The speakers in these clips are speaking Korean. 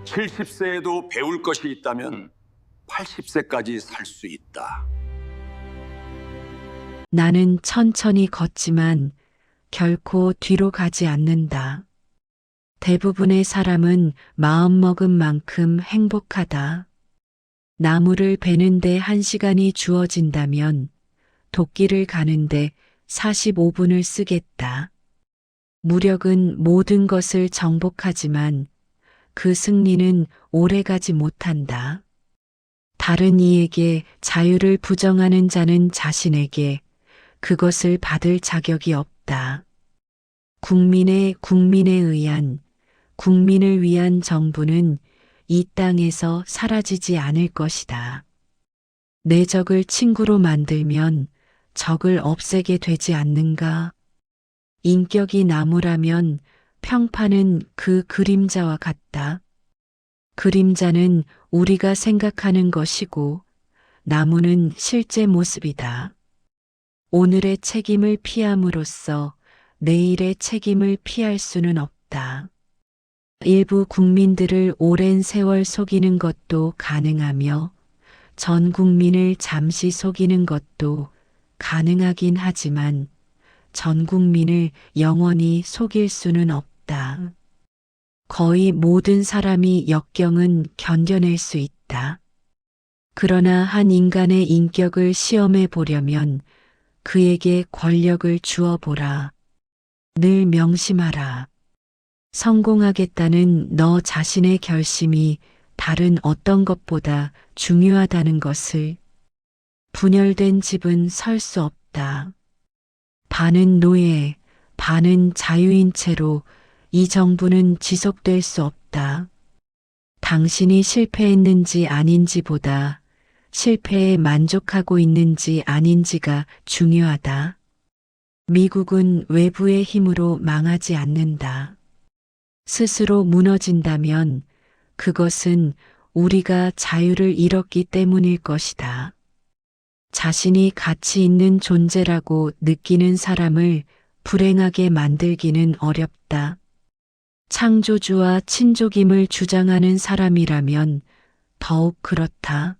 70세에도 배울 것이 있다면 80세까지 살 수 있다. 나는 천천히 걷지만 결코 뒤로 가지 않는다. 대부분의 사람은 마음먹은 만큼 행복하다. 나무를 베는데 1시간이 주어진다면 도끼를 가는데 45분을 쓰겠다. 무력은 모든 것을 정복하지만 그 승리는 오래가지 못한다. 다른 이에게 자유를 부정하는 자는 자신에게 그것을 받을 자격이 없다. 국민에 의한, 국민을 위한 정부는 이 땅에서 사라지지 않을 것이다. 내 적을 친구로 만들면 적을 없애게 되지 않는가? 인격이 나무라면 평판은 그 그림자와 같다. 그림자는 우리가 생각하는 것이고 나무는 실제 모습이다. 오늘의 책임을 피함으로써 내일의 책임을 피할 수는 없다. 일부 국민들을 오랜 세월 속이는 것도 가능하며 전 국민을 잠시 속이는 것도 가능하긴 하지만 전 국민을 영원히 속일 수는 없다. 거의 모든 사람이 역경은 견뎌낼 수 있다. 그러나 한 인간의 인격을 시험해 보려면 그에게 권력을 주어 보라. 늘 명심하라. 성공하겠다는 너 자신의 결심이 다른 어떤 것보다 중요하다는 것을. 분열된 집은 설 수 없다. 반은 노예, 반은 자유인 채로 이 정부는 지속될 수 없다. 당신이 실패했는지 아닌지보다 실패에 만족하고 있는지 아닌지가 중요하다. 미국은 외부의 힘으로 망하지 않는다. 스스로 무너진다면 그것은 우리가 자유를 잃었기 때문일 것이다. 자신이 가치 있는 존재라고 느끼는 사람을 불행하게 만들기는 어렵다. 창조주와 친족임을 주장하는 사람이라면 더욱 그렇다.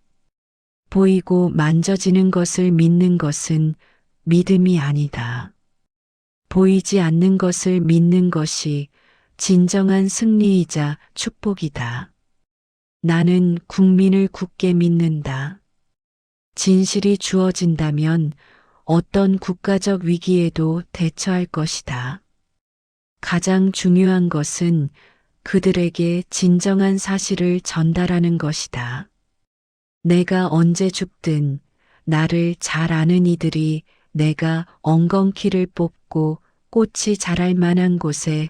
보이고 만져지는 것을 믿는 것은 믿음이 아니다. 보이지 않는 것을 믿는 것이 진정한 승리이자 축복이다. 나는 국민을 굳게 믿는다. 진실이 주어진다면 어떤 국가적 위기에도 대처할 것이다. 가장 중요한 것은 그들에게 진정한 사실을 전달하는 것이다. 내가 언제 죽든 나를 잘 아는 이들이 내가 엉겅퀴를 뽑고 꽃이 자랄 만한 곳에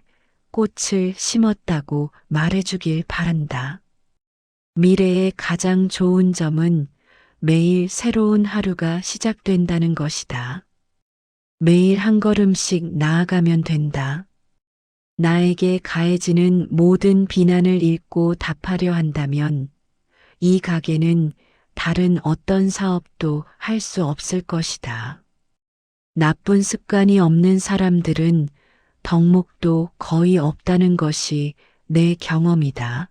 꽃을 심었다고 말해주길 바란다. 미래의 가장 좋은 점은 매일 새로운 하루가 시작된다는 것이다. 매일 한 걸음씩 나아가면 된다. 나에게 가해지는 모든 비난을 읽고 답하려 한다면 이 가게는 다른 어떤 사업도 할 수 없을 것이다. 나쁜 습관이 없는 사람들은 덕목도 거의 없다는 것이 내 경험이다.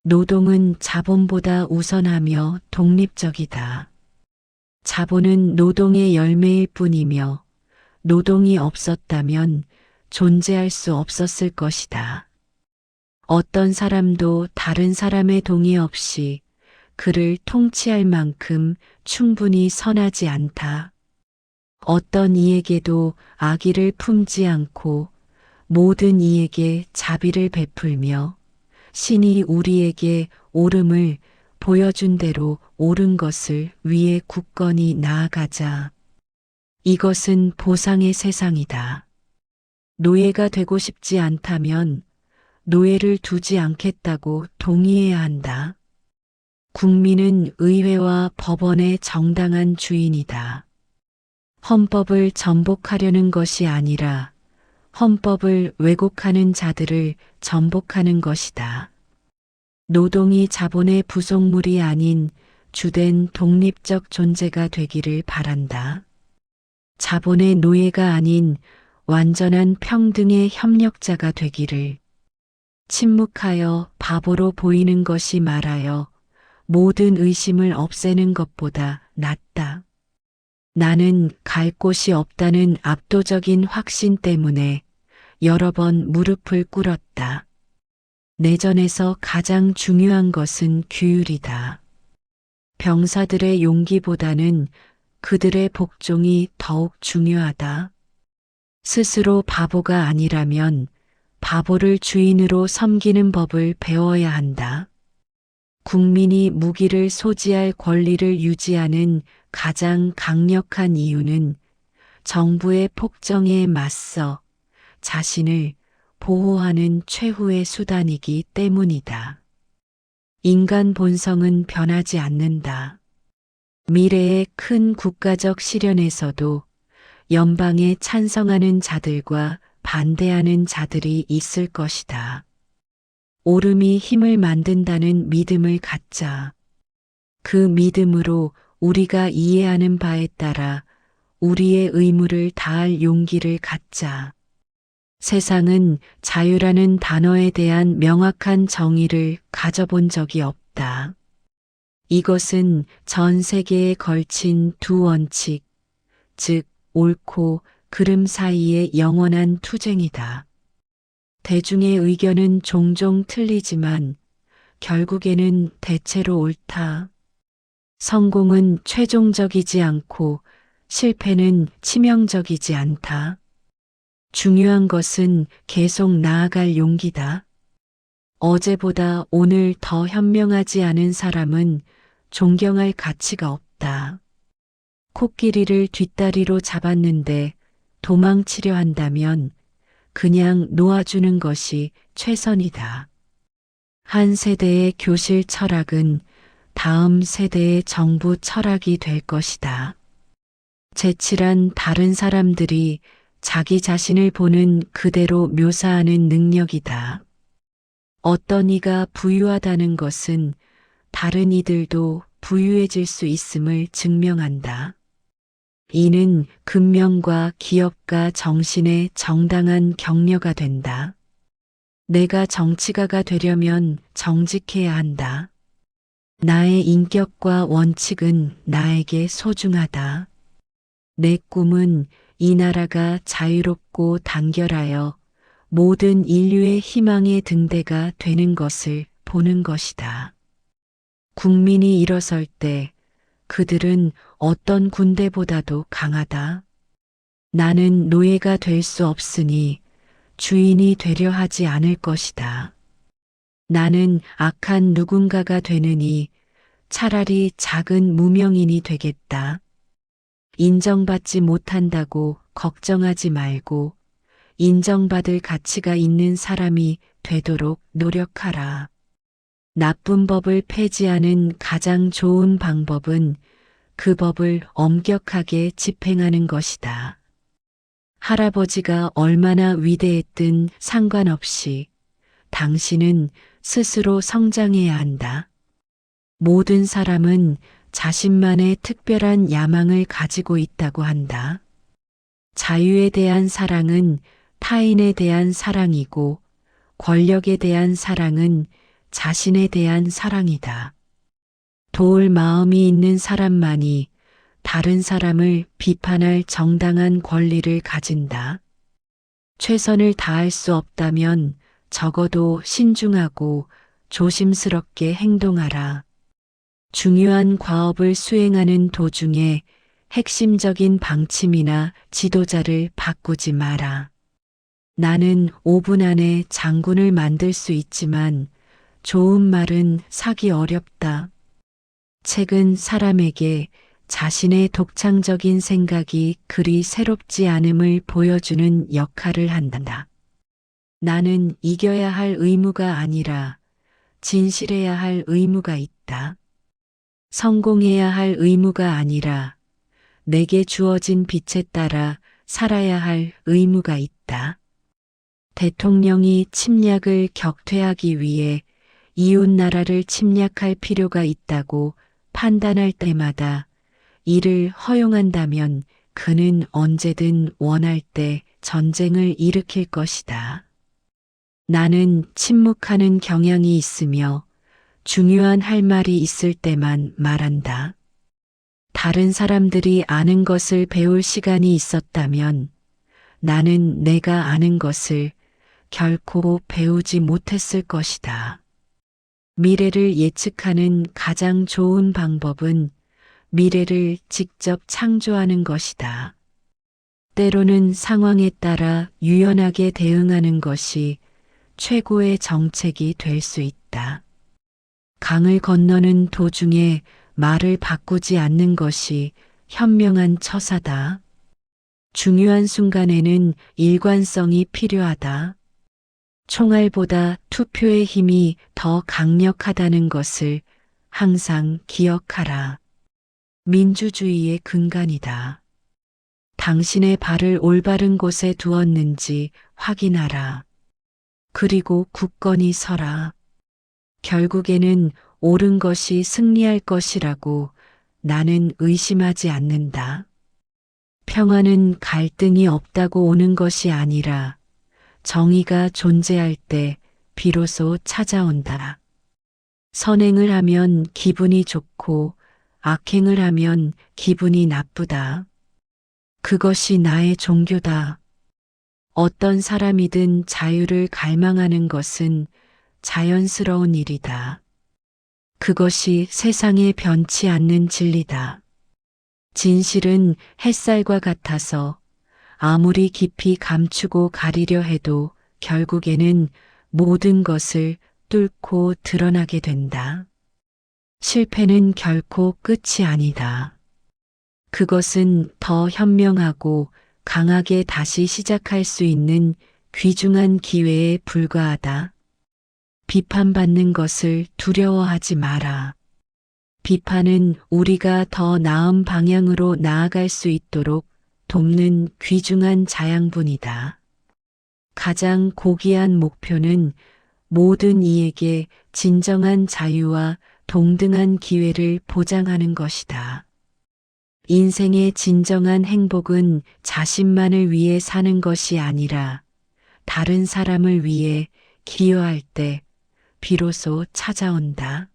노동은 자본보다 우선하며 독립적이다. 자본은 노동의 열매일 뿐이며 노동이 없었다면 존재할 수 없었을 것이다. 어떤 사람도 다른 사람의 동의 없이 그를 통치할 만큼 충분히 선하지 않다. 어떤 이에게도 악의를 품지 않고 모든 이에게 자비를 베풀며 신이 우리에게 옳음을 보여준 대로 옳은 것을 위해 굳건히 나아가자. 이것은 보상의 세상이다. 노예가 되고 싶지 않다면 노예를 두지 않겠다고 동의해야 한다. 국민은 의회와 법원의 정당한 주인이다. 헌법을 전복하려는 것이 아니라 헌법을 왜곡하는 자들을 전복하는 것이다. 노동이 자본의 부속물이 아닌 주된 독립적 존재가 되기를 바란다. 자본의 노예가 아닌 완전한 평등의 협력자가 되기를. 침묵하여 바보로 보이는 것이 말하여 모든 의심을 없애는 것보다 낫다. 나는 갈 곳이 없다는 압도적인 확신 때문에 여러 번 무릎을 꿇었다. 내전에서 가장 중요한 것은 규율이다. 병사들의 용기보다는 그들의 복종이 더욱 중요하다. 스스로 바보가 아니라면 바보를 주인으로 섬기는 법을 배워야 한다. 국민이 무기를 소지할 권리를 유지하는 가장 강력한 이유는 정부의 폭정에 맞서 자신을 보호하는 최후의 수단이기 때문이다. 인간 본성은 변하지 않는다. 미래의 큰 국가적 시련에서도 연방에 찬성하는 자들과 반대하는 자들이 있을 것이다. 옳음이 힘을 만든다는 믿음을 갖자. 그 믿음으로 우리가 이해하는 바에 따라 우리의 의무를 다할 용기를 갖자. 세상은 자유라는 단어에 대한 명확한 정의를 가져본 적이 없다. 이것은 전 세계에 걸친 두 원칙, 즉 옳고 그름 사이의 영원한 투쟁이다. 대중의 의견은 종종 틀리지만 결국에는 대체로 옳다. 성공은 최종적이지 않고 실패는 치명적이지 않다. 중요한 것은 계속 나아갈 용기다. 어제보다 오늘 더 현명하지 않은 사람은 존경할 가치가 없다. 코끼리를 뒷다리로 잡았는데 도망치려 한다면 그냥 놓아주는 것이 최선이다. 한 세대의 교실 철학은 다음 세대의 정부 철학이 될 것이다. 제칠한 다른 사람들이 자기 자신을 보는 그대로 묘사하는 능력이다. 어떤 이가 부유하다는 것은 다른 이들도 부유해질 수 있음을 증명한다. 이는 근면과 기업가 정신의 정당한 격려가 된다. 내가 정치가가 되려면 정직해야 한다. 나의 인격과 원칙은 나에게 소중하다. 내 꿈은 이 나라가 자유롭고 단결하여 모든 인류의 희망의 등대가 되는 것을 보는 것이다. 국민이 일어설 때 그들은 어떤 군대보다도 강하다. 나는 노예가 될 수 없으니 주인이 되려 하지 않을 것이다. 나는 악한 누군가가 되느니 차라리 작은 무명인이 되겠다. 인정받지 못한다고 걱정하지 말고 인정받을 가치가 있는 사람이 되도록 노력하라. 나쁜 법을 폐지하는 가장 좋은 방법은 그 법을 엄격하게 집행하는 것이다. 할아버지가 얼마나 위대했든 상관없이 당신은 스스로 성장해야 한다. 모든 사람은 자신만의 특별한 야망을 가지고 있다고 한다. 자유에 대한 사랑은 타인에 대한 사랑이고 권력에 대한 사랑은 자신에 대한 사랑이다. 도울 마음이 있는 사람만이 다른 사람을 비판할 정당한 권리를 가진다. 최선을 다할 수 없다면 적어도 신중하고 조심스럽게 행동하라. 중요한 과업을 수행하는 도중에 핵심적인 방침이나 지도자를 바꾸지 마라. 나는 5분 안에 장군을 만들 수 있지만 좋은 말은 사기 어렵다. 책은 사람에게 자신의 독창적인 생각이 그리 새롭지 않음을 보여주는 역할을 한다. 나는 이겨야 할 의무가 아니라 진실해야 할 의무가 있다. 성공해야 할 의무가 아니라 내게 주어진 빛에 따라 살아야 할 의무가 있다. 대통령이 침략을 격퇴하기 위해 이웃 나라를 침략할 필요가 있다고 판단할 때마다 이를 허용한다면 그는 언제든 원할 때 전쟁을 일으킬 것이다. 나는 침묵하는 경향이 있으며 중요한 할 말이 있을 때만 말한다. 다른 사람들이 아는 것을 배울 시간이 있었다면 나는 내가 아는 것을 결코 배우지 못했을 것이다. 미래를 예측하는 가장 좋은 방법은 미래를 직접 창조하는 것이다. 때로는 상황에 따라 유연하게 대응하는 것이 최고의 정책이 될 수 있다. 강을 건너는 도중에 말을 바꾸지 않는 것이 현명한 처사다. 중요한 순간에는 일관성이 필요하다. 총알보다 투표의 힘이 더 강력하다는 것을 항상 기억하라. 민주주의의 근간이다. 당신의 발을 올바른 곳에 두었는지 확인하라. 그리고 굳건히 서라. 결국에는 옳은 것이 승리할 것이라고 나는 의심하지 않는다. 평화는 갈등이 없다고 오는 것이 아니라 정의가 존재할 때 비로소 찾아온다. 선행을 하면 기분이 좋고 악행을 하면 기분이 나쁘다. 그것이 나의 종교다. 어떤 사람이든 자유를 갈망하는 것은 자연스러운 일이다. 그것이 세상에 변치 않는 진리다. 진실은 햇살과 같아서 아무리 깊이 감추고 가리려 해도 결국에는 모든 것을 뚫고 드러나게 된다. 실패는 결코 끝이 아니다. 그것은 더 현명하고 강하게 다시 시작할 수 있는 귀중한 기회에 불과하다. 비판받는 것을 두려워하지 마라. 비판은 우리가 더 나은 방향으로 나아갈 수 있도록 돕는 귀중한 자양분이다. 가장 고귀한 목표는 모든 이에게 진정한 자유와 동등한 기회를 보장하는 것이다. 인생의 진정한 행복은 자신만을 위해 사는 것이 아니라 다른 사람을 위해 기여할 때 비로소 찾아온다.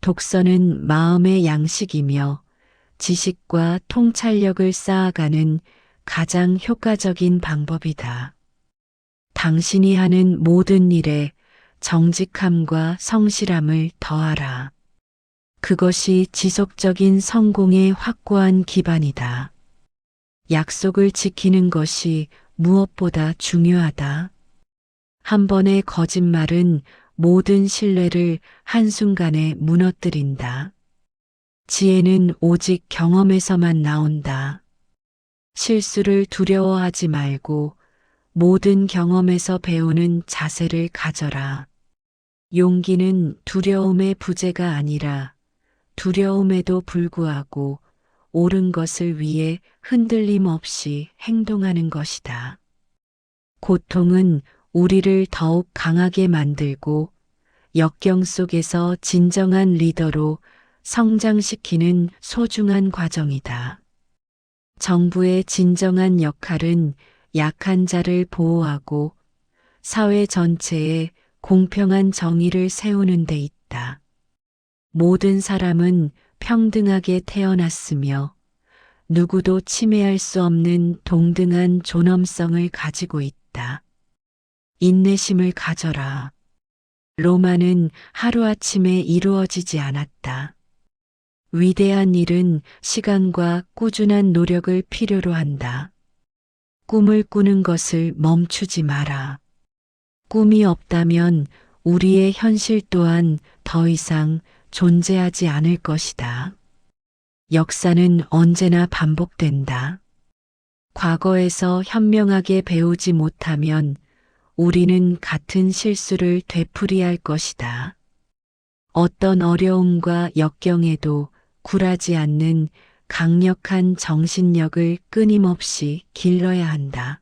독서는 마음의 양식이며 지식과 통찰력을 쌓아가는 가장 효과적인 방법이다. 당신이 하는 모든 일에 정직함과 성실함을 더하라. 그것이 지속적인 성공의 확고한 기반이다. 약속을 지키는 것이 무엇보다 중요하다. 한 번의 거짓말은 모든 신뢰를 한순간에 무너뜨린다. 지혜는 오직 경험에서만 나온다. 실수를 두려워하지 말고 모든 경험에서 배우는 자세를 가져라. 용기는 두려움의 부재가 아니라 두려움에도 불구하고 옳은 것을 위해 흔들림 없이 행동하는 것이다. 고통은 우리를 더욱 강하게 만들고 역경 속에서 진정한 리더로 성장시키는 소중한 과정이다. 정부의 진정한 역할은 약한 자를 보호하고 사회 전체에 공평한 정의를 세우는 데 있다. 모든 사람은 평등하게 태어났으며 누구도 침해할 수 없는 동등한 존엄성을 가지고 있다. 인내심을 가져라. 로마는 하루아침에 이루어지지 않았다. 위대한 일은 시간과 꾸준한 노력을 필요로 한다. 꿈을 꾸는 것을 멈추지 마라. 꿈이 없다면 우리의 현실 또한 더 이상 존재하지 않을 것이다. 역사는 언제나 반복된다. 과거에서 현명하게 배우지 못하면 우리는 같은 실수를 되풀이할 것이다. 어떤 어려움과 역경에도 굴하지 않는 강력한 정신력을 끊임없이 길러야 한다.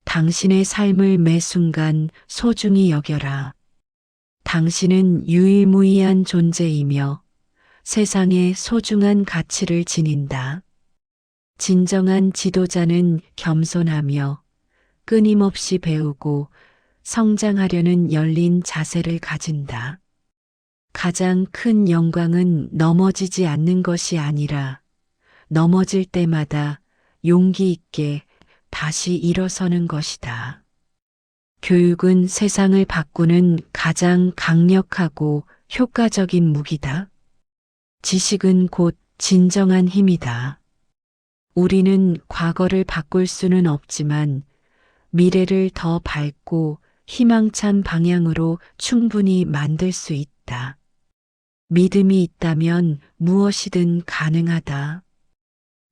당신의 삶을 매 순간 소중히 여겨라. 당신은 유일무이한 존재이며 세상에 소중한 가치를 지닌다. 진정한 지도자는 겸손하며 끊임없이 배우고 성장하려는 열린 자세를 가진다. 가장 큰 영광은 넘어지지 않는 것이 아니라 넘어질 때마다 용기 있게 다시 일어서는 것이다. 교육은 세상을 바꾸는 가장 강력하고 효과적인 무기다. 지식은 곧 진정한 힘이다. 우리는 과거를 바꿀 수는 없지만 미래를 더 밝고 희망찬 방향으로 충분히 만들 수 있다. 믿음이 있다면 무엇이든 가능하다.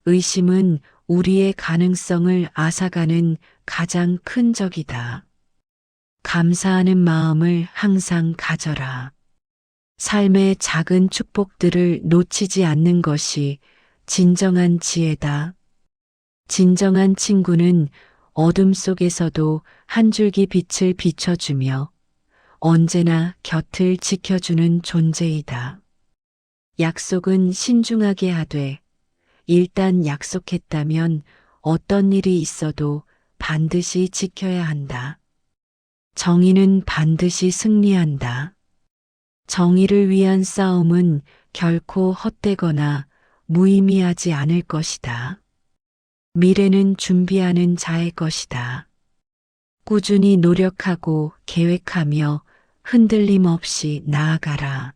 의심은 우리의 가능성을 앗아가는 가장 큰 적이다. 감사하는 마음을 항상 가져라. 삶의 작은 축복들을 놓치지 않는 것이 진정한 지혜다. 진정한 친구는 어둠 속에서도 한 줄기 빛을 비춰주며 언제나 곁을 지켜주는 존재이다. 약속은 신중하게 하되 일단 약속했다면 어떤 일이 있어도 반드시 지켜야 한다. 정의는 반드시 승리한다. 정의를 위한 싸움은 결코 헛되거나 무의미하지 않을 것이다. 미래는 준비하는 자의 것이다. 꾸준히 노력하고 계획하며 흔들림 없이 나아가라.